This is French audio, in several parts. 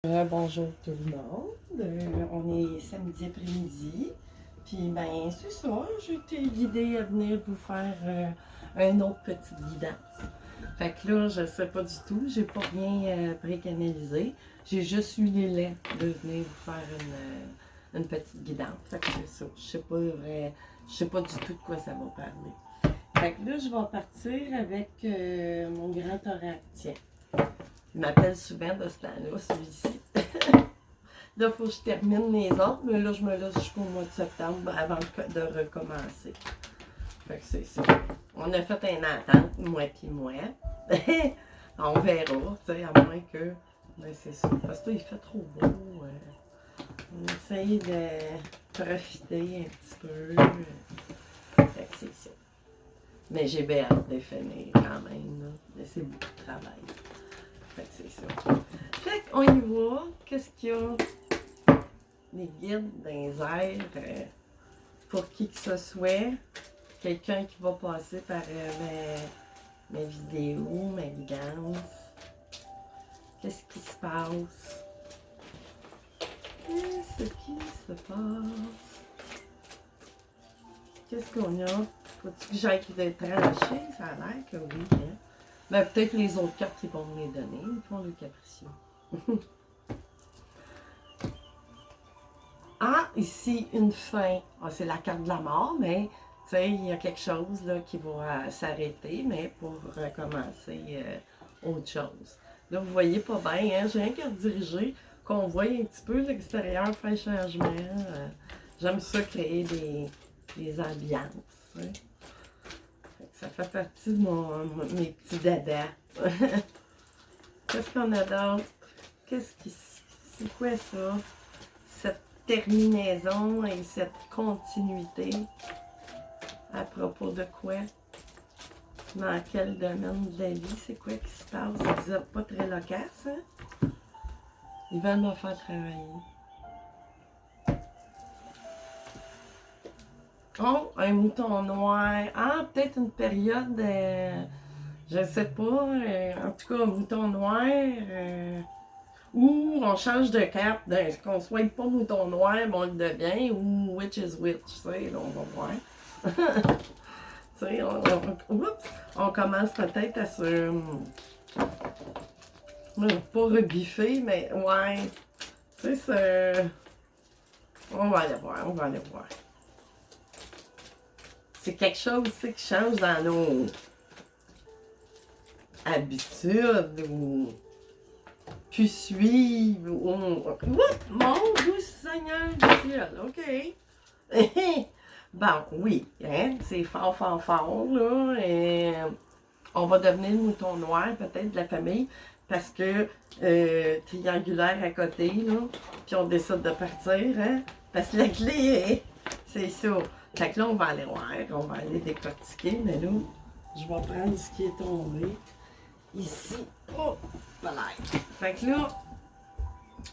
Bonjour tout le monde. On est samedi après-midi. Puis ben c'est ça, j'ai été guidée à venir vous faire un autre petite guidance. Fait que là, je sais pas du tout, j'ai pas rien précanalisé. J'ai juste eu l'élan de venir vous faire une petite guidance. Fait que c'est ça. Je sais pas du tout de quoi ça va parler. Fait que là, je vais partir avec mon grand oracle. Tiens. Il m'appelle souvent de ce temps-là, celui-ci. Là, il faut que je termine les autres, mais là, je me laisse jusqu'au mois de septembre avant de recommencer. Fait que c'est ça. On a fait une entente, moi et moi. On verra, tu sais, à moins que. Mais c'est ça. Parce que là, il fait trop beau. On essaye de profiter un petit peu. Fait que c'est ça. Mais j'ai bien hâte de finir quand même. Là. Mais c'est beaucoup de travail. Fait que c'est ça. Fait qu'on y va. Qu'est-ce qu'il y a? Les guides dans les airs pour qui que ce soit. Quelqu'un qui va passer par mes vidéos, ma guidance. Qu'est-ce qui se passe? Qu'est-ce qui se passe? Qu'est-ce qu'on a? Faut-tu que j'aille les trancher? Ça a l'air que oui. Hein? Ben, peut-être les autres cartes, ils vont me les donner. Ils font le capricieux. Ah, ici, une fin. Ah, c'est la carte de la mort, mais tu sais, il y a quelque chose là, qui va s'arrêter, mais pour recommencer autre chose. Là, vous voyez pas bien, hein? J'ai rien qu'à rediriger, qu'on voit un petit peu l'extérieur faire changement. J'aime ça créer des ambiances. Hein? Ça fait partie de mes petits dadas. Qu'est-ce qu'on a d'autre? C'est quoi ça? Cette terminaison et cette continuité. À propos de quoi? Dans quel domaine de la vie? C'est quoi qui se passe? Vous n'êtes pas très loquace, hein? Ils veulent me faire travailler. Oh, un mouton noir. Ah, peut-être une période, je sais pas. En tout cas, un mouton noir. Ou on change de carte, qu'on soit pas mouton noir, mais on le devient, ou witch is witch, tu sais, là, on va voir. Tu sais, on commence peut-être à se... pas rebiffer, mais ouais, tu sais, on va aller voir, on va aller voir. C'est quelque chose aussi qui change dans nos habitudes, ou puis suivre, ou... Mon Dieu Seigneur du ciel, ok. Bon, oui, hein, c'est fort, fort, fort, là, et on va devenir le mouton noir, peut-être, de la famille, parce que triangulaire à côté, là, puis on décide de partir, hein, parce que la clé est, c'est ça. Fait que là, on va aller voir, on va aller décortiquer, mais là, je vais prendre ce qui est tombé ici. Oh, voilà. Fait que là,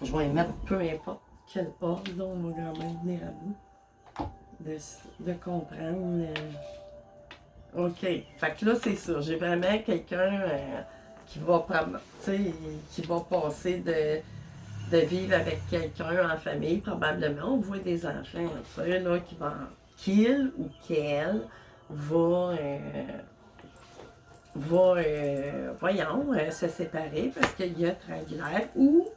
je vais y mettre peu importe quel ordre, là, on va quand même venir à bout de comprendre. OK. Fait que là, c'est ça. J'ai vraiment quelqu'un qui va qui va passer de vivre avec quelqu'un en famille, probablement. On voit des enfants, tu sais, là, qu'il ou qu'elle va se séparer parce qu'il y a triangulaire ou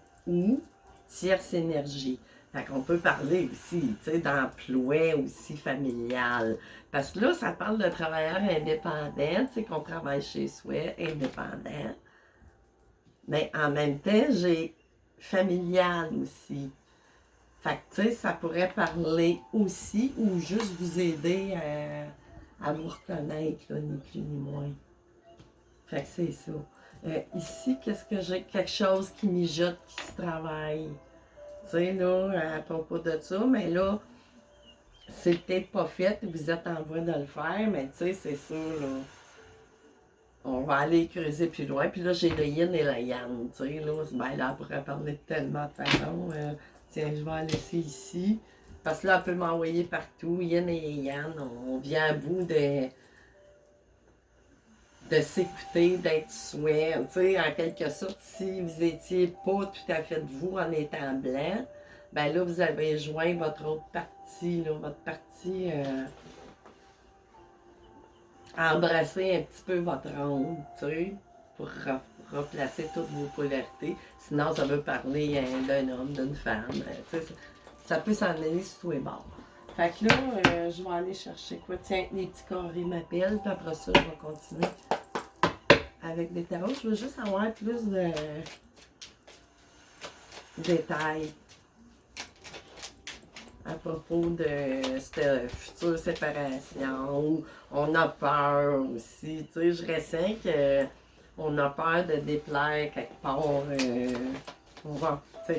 tierce énergie. Fait qu'on peut parler aussi, tu sais, d'emploi aussi familial. Parce que là, ça parle de travailleurs indépendants, tu sais, qu'on travaille chez soi, indépendant. Mais en même temps, j'ai familial aussi. Fait que, tu sais, ça pourrait parler aussi ou juste vous aider à vous reconnaître, là, ni plus ni moins. Fait que c'est ça. Ici, qu'est-ce que j'ai? Quelque chose qui mijote, qui se travaille. Tu sais, là, à propos de ça, mais là, c'est peut-être pas fait, vous êtes en voie de le faire, mais tu sais, c'est ça, là. On va aller creuser plus loin. Puis là, j'ai le yin et le yang, tu sais, là. Ben là, on pourrait parler de tellement de façons. Tiens, je vais la laisser ici. Parce que là, elle peut m'envoyer partout, yin et yang. On vient à bout de s'écouter, d'être soi. Tu sais, en quelque sorte, si vous étiez pas tout à fait vous en étant blanc, ben là, vous avez joint votre autre partie, là, votre partie embrasser un petit peu votre onde, tu sais, pour replacer toutes vos polarités. Sinon, ça veut parler d'un homme, d'une femme. Tu sais, ça peut s'en aller sur tous les bords. Fait que là, je vais aller chercher quoi? Tiens, les petits carrés m'appellent, puis après ça, je vais continuer avec des tarots. Je veux juste avoir plus de détails à propos de cette future séparation. On a peur aussi. Tu sais, je ressens qu'on a peur de déplaire quelque part. On va, tu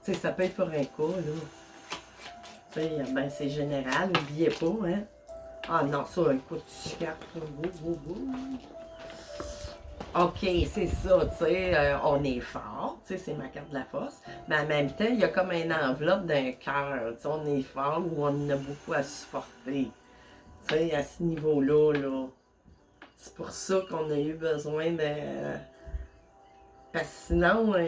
sais, ça peut être pour un cas, là. Tu sais, ben, c'est général, n'oubliez pas, hein. Ah non, ça, écoute, tu captes. OK, c'est ça, tu sais, on est fort, tu sais, c'est ma carte de la force, mais en même temps, il y a comme une enveloppe d'un cœur, tu sais, on est fort ou on a beaucoup à supporter, tu sais, à ce niveau-là, là. C'est pour ça qu'on a eu besoin de... Parce que sinon, tu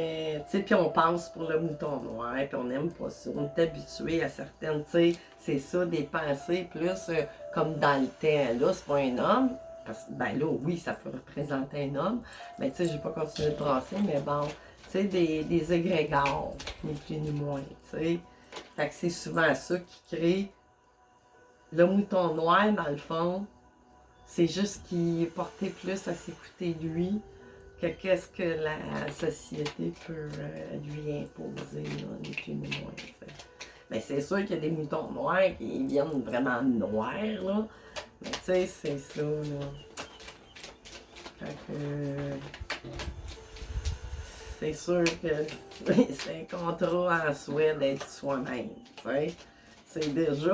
sais, puis on passe pour le mouton noir, puis on n'aime pas ça. On est habitué à certaines, tu sais, c'est ça, des pensées plus comme dans le temps. Là, c'est pas un homme, parce que, ben là, oui, ça peut représenter un homme, mais tu sais, j'ai pas continué de brasser, mais bon, tu sais, des égrégores, ni plus ni moins, tu sais. Fait que c'est souvent ça qui crée le mouton noir, dans le fond. C'est juste qu'il est porté plus à s'écouter lui que qu'est-ce que la société peut lui imposer, là, ni plus ni moins. Mais c'est sûr qu'il y a des moutons noirs qui viennent vraiment noirs, là. Mais tu sais, c'est ça, là. Fait que... c'est sûr que c'est un contrat en soi d'être soi-même, tu sais. C'est déjà...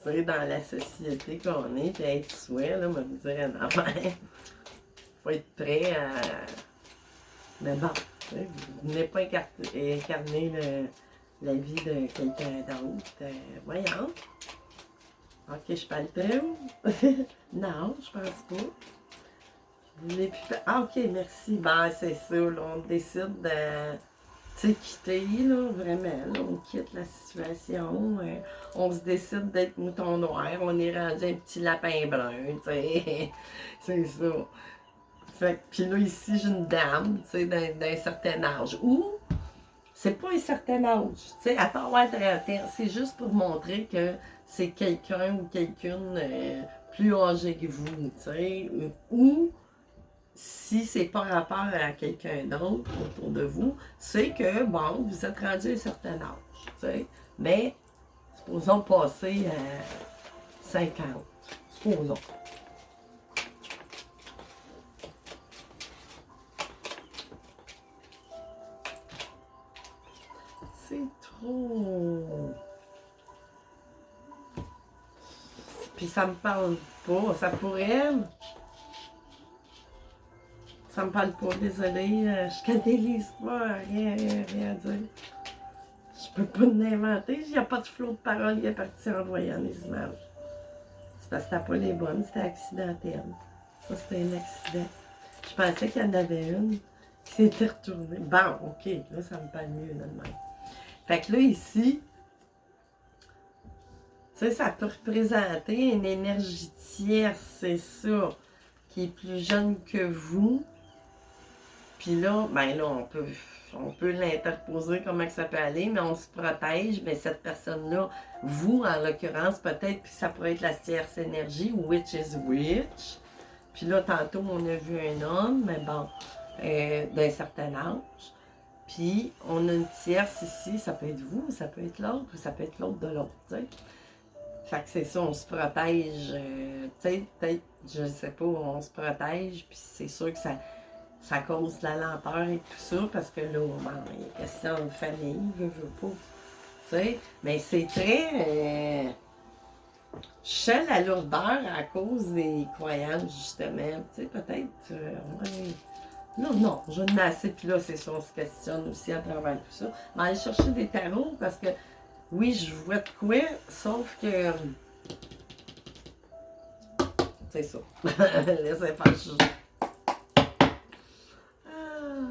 tu sais, dans la société qu'on est, puis être soi, là, on va me dire un affaire. Faut être prêt à... Mais bon, vous venez pas incarner la vie de quelqu'un d'autre. Voyons. Ok, je parle trop. Non, je pense pas. Vous voulez plus... Ah, ok, merci. Ben, c'est ça, là, on décide de... Tu sais, quitter, là, vraiment. Là, on quitte la situation. On se décide d'être mouton noir. On est rendu un petit lapin brun, tu sais. C'est ça. Fait que, puis là, ici, j'ai une dame, tu sais, d'un certain âge. Ou, c'est pas un certain âge, tu sais, à part avoir 30 ans, c'est juste pour montrer que c'est quelqu'un ou quelqu'une plus âgé que vous, tu sais. Ou, si c'est pas rapport à quelqu'un d'autre autour de vous, c'est que, bon, vous êtes rendu à un certain âge, tu sais. Mais, supposons passer à 50, supposons. C'est trop. Puis ça me parle pas. Ça pourrait. Ça me parle pas, désolée. Je canalise pas, rien à dire. Je peux pas l'inventer. Il n'y a pas de flot de parole qui est parti en voyant les images. C'est parce que t'as pas les bonnes, c'était accidentel. Ça, c'était un accident. Je pensais qu'il y en avait une qui s'était retournée. Bon, ok, là, ça me parle mieux, là, de même. Fait que là, ici, tu sais, ça peut représenter une énergie tierce, c'est ça, qui est plus jeune que vous. Puis là, ben là, on peut l'interposer comment que ça peut aller, mais on se protège. Mais cette personne-là, vous, en l'occurrence, peut-être, puis ça pourrait être la tierce énergie, witch is witch. Puis là, tantôt, on a vu un homme, mais bon, d'un certain âge. Puis, on a une tierce ici, ça peut être vous, ça peut être l'autre, ou ça peut être l'autre de l'autre, tu sais. Fait que c'est ça, on se protège, tu sais, peut-être, je sais pas, on se protège, puis c'est sûr que ça cause de la lenteur et tout ça, parce que là, bon, il y a question de famille, veux pas, tu sais. Mais c'est très... je sens la lourdeur à cause des croyances, justement, tu sais, peut-être, ouais. Non, je n'ai assez, puis là, c'est sûr, on se questionne aussi à travers tout ça. Mais aller chercher des tarots, parce que, oui, je vois de quoi, sauf que, tu c'est ça. Laissez faire ça. Ah,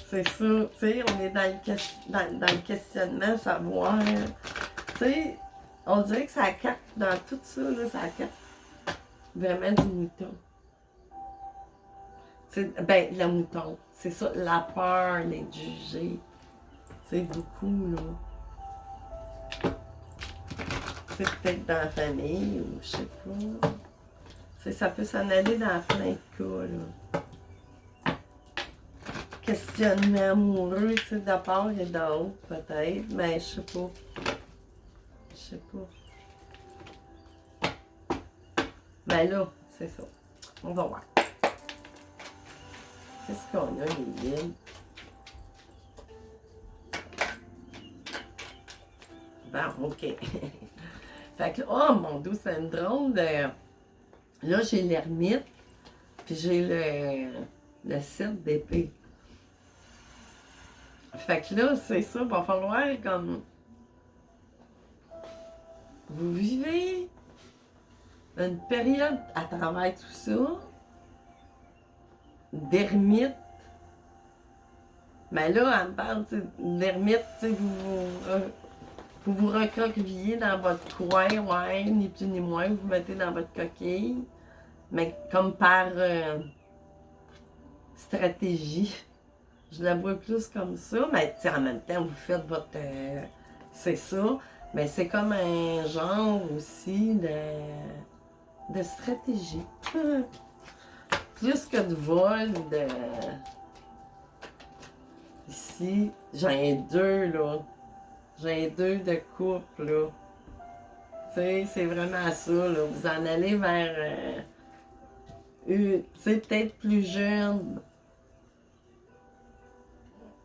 c'est ça, tu sais, on est dans le questionnement, savoir, tu sais, on dirait que ça capte dans tout ça, là, ça capte vraiment du mouton. Ben, le mouton, c'est ça, la peur d'être jugé. C'est beaucoup, là. C'est peut-être dans la famille, ou je sais pas. Ça peut s'en aller dans plein de cas, là. Questionnement amoureux, tu sais, de part et d'autre, peut-être, mais je sais pas. Je sais pas. Ben là, c'est ça. On va voir. Qu'est-ce qu'on a, les guides? Bon, OK. Fait que, oh mon Dieu, c'est une drôle de... Là, j'ai l'ermite, puis j'ai le 7 d'épée. Fait que là, c'est ça, va falloir comme... Vous vivez une période à travers tout ça, d'ermite. Mais là, elle me parle d'ermite, tu sais, vous vous recroquevillez dans votre coin, ouais, ni plus ni moins, vous vous mettez dans votre coquille, mais comme par stratégie. Je la vois plus comme ça, mais en même temps, vous faites votre... c'est ça, mais c'est comme un genre aussi de stratégie. Plus que de vol, de... Ici, j'en ai deux, là. J'ai deux de couple, là. Tu sais, c'est vraiment ça, là. Vous en allez vers... tu sais, peut-être plus jeune.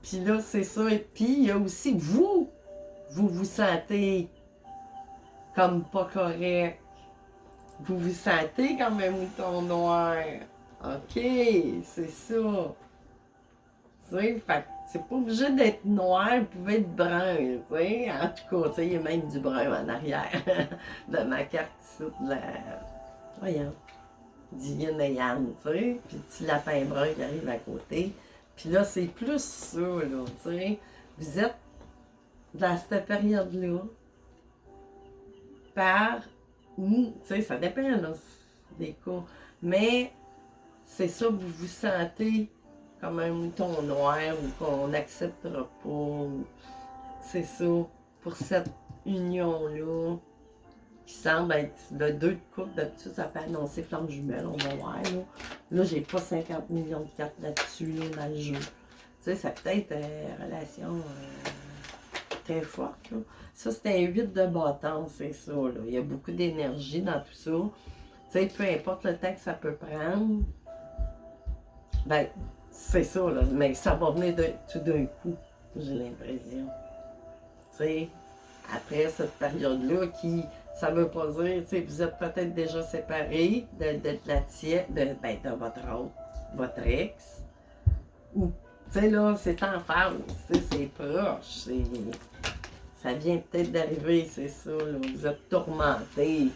Puis là, c'est ça. Et puis, il y a aussi vous vous sentez comme pas correct. Vous vous sentez comme un mouton noir. OK, c'est ça. Tu sais, fait que c'est pas obligé d'être noir, vous pouvez être brun, tu sais. En tout cas, tu sais, il y a même du brun en arrière de ma carte ici, de la... Voyons. Du yin et yang, tu sais. Puis le petit lapin brun qui arrive à côté. Puis là, c'est plus ça, là, tu sais. Vous êtes dans cette période-là, par où, tu sais, ça dépend, là, des cas. Mais c'est ça, vous vous sentez comme un mouton noir ou qu'on n'acceptera pas. C'est ça, pour cette union-là, qui semble être le 2 de couple, d'habitude, ça peut annoncer flamme jumelle, on va voir, là. Là, j'ai pas 50 millions de cartes là-dessus, là, dans le jeu. Tu sais, ça peut être une relation très forte, là. Ça, c'est un 8 de bâton, c'est ça, là. Il y a beaucoup d'énergie dans tout ça. Tu sais, peu importe le temps que ça peut prendre, ben, c'est ça, là. Mais ça va venir tout d'un coup, j'ai l'impression. Tu sais, après cette période-là, ça veut pas dire, tu sais, vous êtes peut-être déjà séparés de la tienne, de votre ex, ou, tu sais, là, c'est en phase, tu sais, c'est proche, ça vient peut-être d'arriver, c'est ça, là, vous êtes tourmenté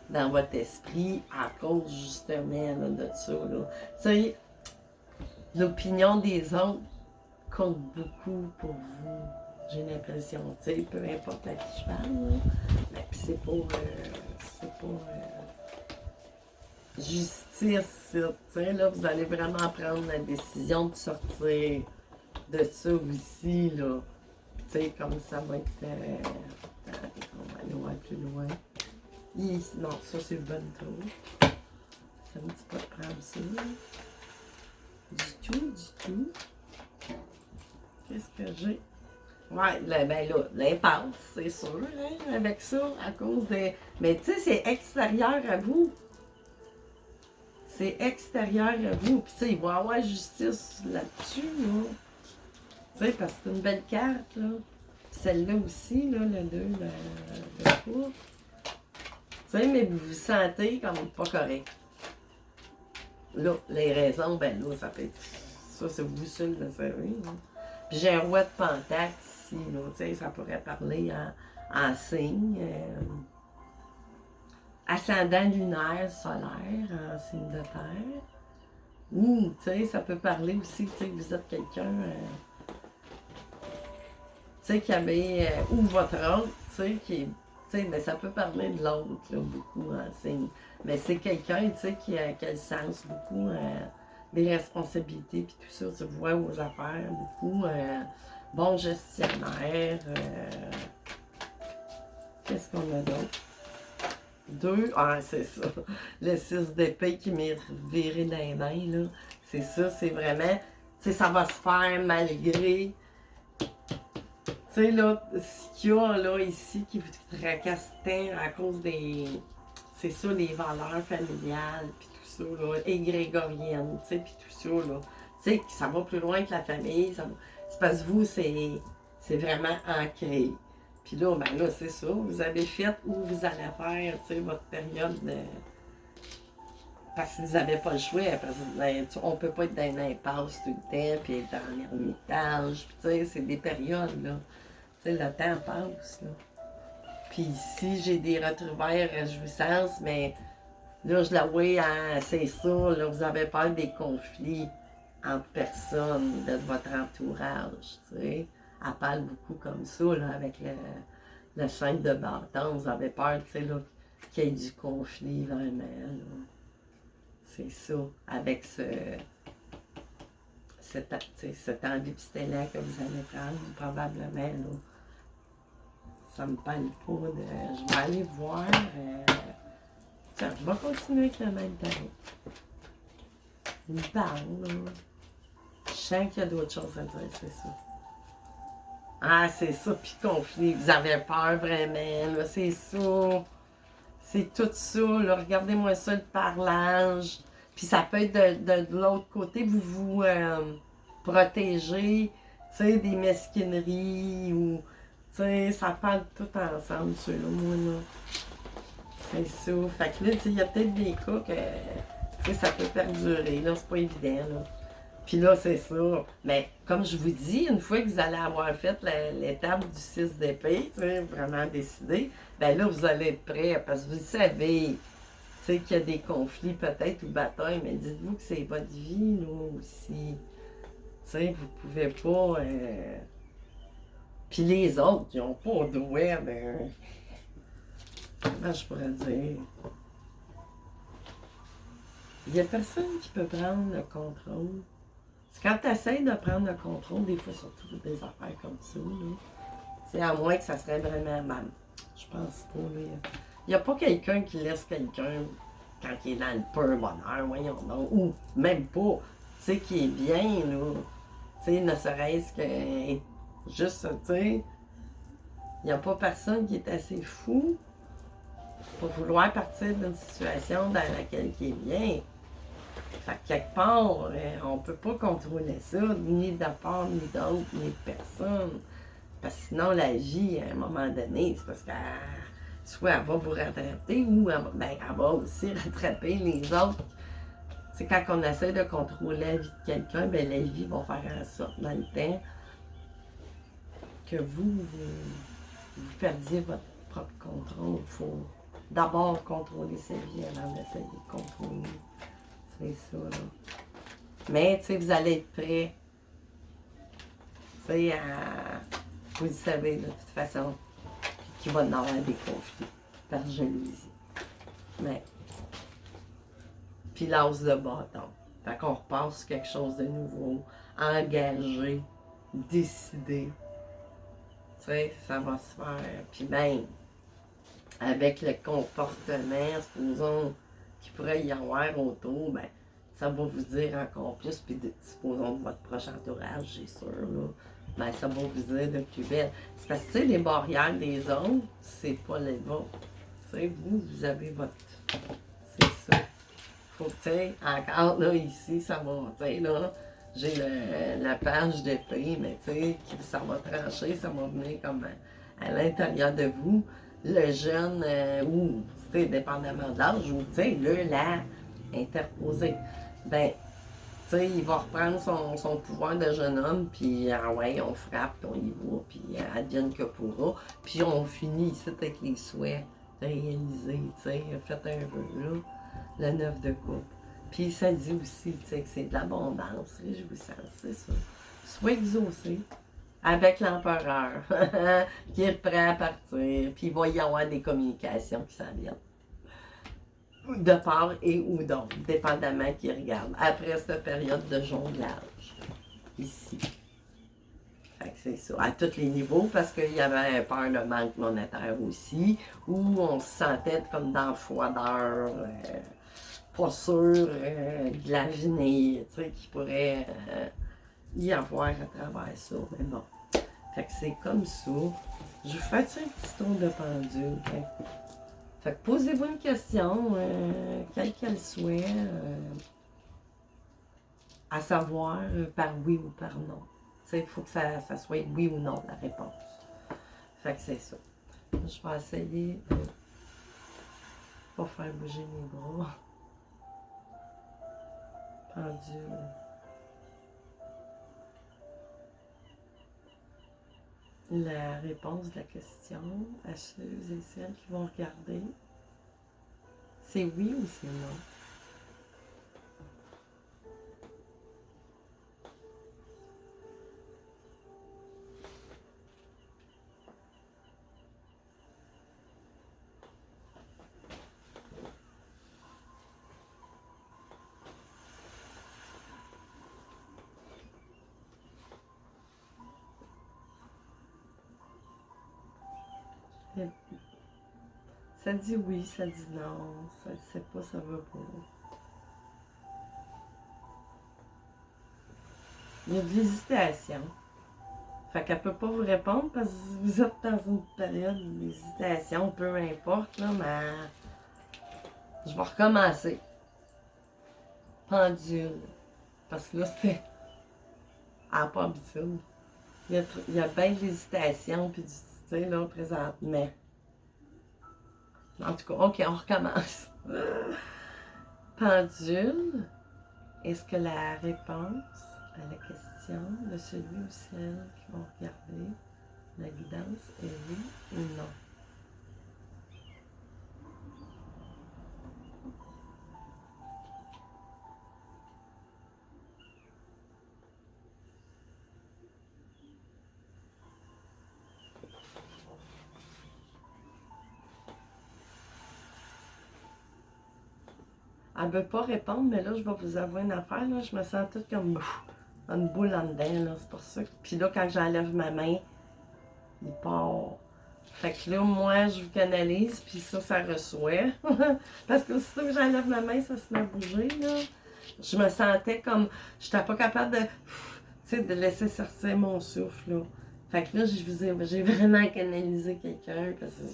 dans votre esprit à cause, justement, là, de ça, là. Tu sais, l'opinion des autres compte beaucoup pour vous. J'ai l'impression, tu sais, peu importe à qui je parle, là. Mais puis c'est pas justice, tu sais, là, vous allez vraiment prendre la décision de sortir de ça aussi, là. Tu sais, comme ça va être, attendez, on va aller voir plus loin. Non, ça c'est le bon tour. Ça me dit pas de prendre ça. Du tout. Qu'est-ce que j'ai? Ouais, ben là, l'impasse, c'est sûr, hein, avec ça, à cause de... Mais tu sais, c'est extérieur à vous. C'est extérieur à vous. Puis tu sais, il va y avoir justice là-dessus, là. Tu sais, parce que c'est une belle carte, là. Celle-là aussi, là, le 2, le 3. Tu sais, mais vous vous sentez comme pas correct. Là, les raisons, ben là, ça peut être... Ça, c'est vous seul le savez, là. Puis j'ai un roi de pentacle ici, là, tu sais, ça pourrait parler en signe. ascendant lunaire, solaire, en signe de terre. Ou, tu sais, ça peut parler aussi, tu sais, que vous êtes quelqu'un, tu sais, qui avait, ou votre autre, tu sais, qui est, tu sais, mais ça peut parler de l'autre, là, beaucoup, en signe. Mais c'est quelqu'un, tu sais, qui a le sens beaucoup des responsabilités, puis tout ça, tu vois, aux affaires, beaucoup, bon gestionnaire, qu'est-ce qu'on a d'autre? Deux, ah, c'est ça. Le 6 d'épée qui m'est viré dans les mains, là. C'est ça, c'est vraiment, tu sais, ça va se faire malgré, tu sais, là, ce qu'il y a, là, ici, qui vous tracasse tant à cause des, c'est ça, les valeurs familiales, puis tout ça, là, et grégoriennes, tu sais, puis tout ça, là. Tu sais, ça va plus loin que la famille, c'est parce que vous, c'est vraiment ancré. Puis là, ben là, c'est ça, vous avez fait ou vous allez faire, tu sais, votre période de... Parce que vous n'avez pas le choix, parce que ben, on peut pas être dans une impasse tout le temps, puis être dans l'ermitage, puis tu sais, c'est des périodes, là. Tu sais, le temps passe, là. Puis ici, j'ai des retrouvailles réjouissances, mais là, je l'avoue, hein, c'est ça, là, vous avez peur des conflits entre personnes de votre entourage, tu sais. Elle parle beaucoup comme ça, là, avec le 5 de bâton. Vous avez peur, tu sais, là, qu'il y ait du conflit vraiment, là. C'est ça, avec cet ambipstéla que vous allez prendre, probablement, là. Ça me parle pas de... Je vais aller voir... Tiens, je vais continuer avec le même tarot. Une parle, là. Je sens qu'il y a d'autres choses à dire, c'est ça. Ah, c'est ça, puis conflit. Vous avez peur vraiment, là, c'est ça. C'est tout ça, là. Regardez-moi ça, le parlage. Puis ça peut être de l'autre côté, vous vous protégez, tu sais, des mesquineries ou, tu sais, ça parle tout ensemble, ceux-là, moi, là. C'est ça. Fait que là, tu sais, il y a peut-être des cas que, tu sais, ça peut perdurer, là, c'est pas évident, là. Puis là, c'est ça. Mais comme je vous dis, une fois que vous allez avoir fait l'étape du 6 d'épée, tu sais, vraiment décidé, ben là, vous allez être prêt parce que vous savez, tu sais, qu'il y a des conflits peut-être ou batailles, mais dites-vous que c'est votre vie, là, aussi. Tu sais, vous pouvez pas... Puis les autres, ils n'ont pas le droit de... Comment je pourrais dire? Il n'y a personne qui peut prendre le contrôle. C'est quand tu essaies de prendre le contrôle, des fois, surtout des affaires comme ça, là. C'est à moins que ça serait vraiment mal. Je pense pas, là. Il n'y a pas quelqu'un qui laisse quelqu'un quand il est dans le pur bonheur, voyons donc. Ou même pas. Tu sais, qui est bien, là. Tu sais, ne serait-ce que juste, tu sais, il n'y a pas personne qui est assez fou pour vouloir partir d'une situation dans laquelle il est bien. Fait que quelque part, on peut pas contrôler ça, ni de part, ni d'autre, ni de personne. Parce que sinon, la vie, à un moment donné, c'est parce qu'elle soit elle va vous rattraper ou elle va aussi rattraper les autres. C'est quand on essaie de contrôler la vie de quelqu'un, ben la vie va faire en sorte dans le temps que vous perdiez votre propre contrôle. Il faut d'abord contrôler sa vie avant d'essayer de contrôler. C'est ça, là. Mais, tu sais, vous allez être prêts. Tu sais, vous le savez, de toute façon, qu'il va y avoir des conflits par jalousie. Mais, puis l'as de bâton. Fait qu'on repasse sur quelque chose de nouveau, engagé, décidé. Tu sais, ça va se faire. Puis même, avec le comportement, supposons, qu'il pourrait y avoir autour, ben, ça va vous dire encore plus, puis supposons de votre prochain entourage, c'est sûr, là, ben, ça va vous dire de plus belle. C'est parce que, tu sais, les barrières des autres, c'est pas les vôtres. Tu sais, vous avez votre... C'est ça. Faut que, tu sais, encore, là, ici, ça va, tu sais, là, j'ai la page d'épée, mais tu sais, ça va trancher, ça va venir comme à l'intérieur de vous. Le jeune, ou, tu sais, dépendamment de l'âge, ou, tu sais, là, interposé. Ben, tu sais, il va reprendre son pouvoir de jeune homme, puis, ah ouais, on frappe, on y va, puis advienne que pourra. Puis on finit ici avec les souhaits réaliser, tu sais, faites un vœu, là, le 9 de coupe. Puis ça dit aussi, tu sais, que c'est de l'abondance, réjouissance, c'est ça. Soit exaucé avec l'empereur qui est prêt à partir, puis il va y avoir des communications qui s'en viennent. De part et ou d'autre, dépendamment qui regarde, après cette période de jonglage, ici. Fait que c'est ça, à tous les niveaux, parce qu'il y avait peur de manque monétaire aussi, où on se sentait comme dans le froideur, pas sûr de l'avenir, tu sais, qui pourrait y avoir à travers ça, mais bon. Fait que c'est comme ça. Je vous fais un petit tour de pendule. Fait que posez-vous une question, quelle qu'elle soit, à savoir par oui ou par non. Il faut que ça soit oui ou non la réponse. Fait que c'est ça. Je vais essayer de pas faire bouger mes bras. Pendule. La réponse de la question à ceux et celles qui vont regarder, c'est oui ou c'est non? Ça dit oui, ça dit non, ça ne sait pas, ça va pas. Il y a de l'hésitation. Fait qu'elle peut pas vous répondre parce que vous êtes dans une période d'hésitation, peu importe, là, mais je vais recommencer. Pendule. Parce que là, c'est à pas habitude. Il y a bien de l'hésitation, puis du, tu sais, là, présentement. En tout cas, OK, on recommence. Pendule, est-ce que la réponse à la question de celui ou celle qui vont regarder la guidance est oui ou non? Elle ne veut pas répondre, mais là, je vais vous avouer une affaire. Là, je me sens toute comme une boule en dedans. Là, c'est pour ça. Puis là, quand j'enlève ma main, il part. Fait que là, moi, je vous canalise, puis ça reçoit. Parce que aussitôt que j'enlève ma main, ça se met à bouger, là. Je me sentais comme... Je n'étais pas capable de... Tu sais, de laisser sortir mon souffle, là. Fait que là, j'ai vraiment canalisé quelqu'un, parce que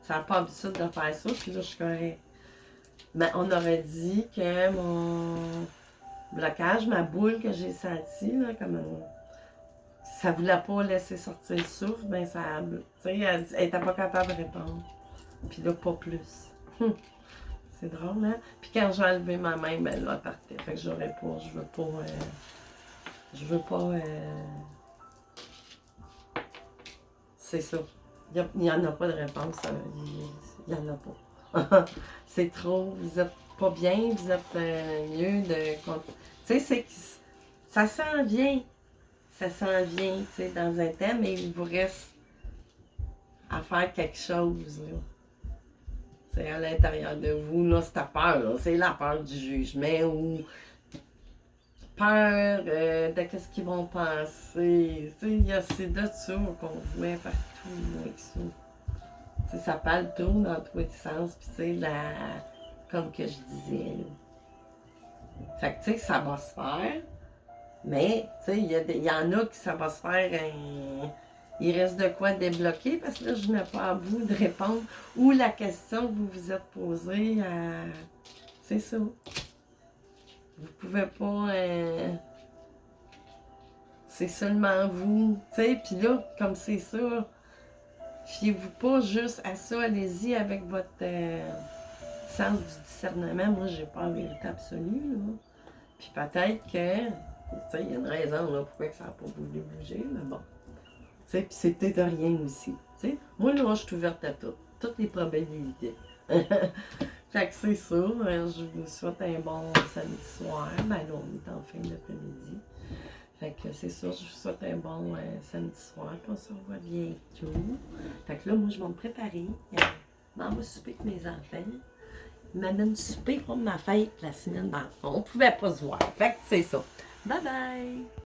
ça n'a pas l'habitude de faire ça, puis là, je suis correcte. Mais on aurait dit que mon blocage, ma boule que j'ai sentie, là, comme ça voulait pas laisser sortir le souffle, ben ça, tu sais, elle était pas capable de répondre. Puis là, pas plus. C'est drôle, hein? Puis quand j'ai enlevé ma main, ben là, elle partait. Fait que j'aurais pas, je veux pas, c'est ça. Il n'y en a pas de réponse, il n'y en a pas. C'est trop, vous êtes pas bien, vous êtes mieux de... Tu sais, c'est que ça s'en vient. Ça s'en vient, tu sais, dans un temps, mais il vous reste à faire quelque chose, là. C'est à l'intérieur de vous, là, c'est ta peur, là. C'est la peur du jugement ou peur de qu'est-ce qu'ils vont penser. Tu sais, c'est de ça qu'on voit partout, avec ça. Tu sais, ça parle trop dans tous les sens, puis tu sais, comme que je disais, là. Fait que, tu sais, ça va se faire, mais, tu sais, il y en a qui ça va se faire, il reste de quoi débloquer, parce que là, je n'ai pas à vous de répondre, ou la question que vous vous êtes posée, c'est ça. Vous pouvez pas, c'est seulement vous, tu sais, puis là, comme c'est ça, fiez-vous pas juste à ça, allez-y avec votre sens du discernement. Moi, j'ai pas la vérité absolue, là. Puis peut-être que, tu sais, il y a une raison, là, pourquoi que ça n'a pas voulu bouger, mais bon. Tu sais, puis c'est peut-être rien aussi. Tu sais, moi, là, je suis ouverte à tout. toutes les probabilités. Fait que c'est ça, je vous souhaite un bon samedi soir. Ben là, on est en fin d'après-midi. Fait que c'est ça, je vous souhaite un bon samedi soir, puis on se revoit bientôt. Fait que là, moi, je vais me préparer. Je m'en vais souper avec mes enfants. Ils m'amènent souper pour ma fête la semaine dans le fond. On pouvait pas se voir. Fait que c'est ça. Bye bye!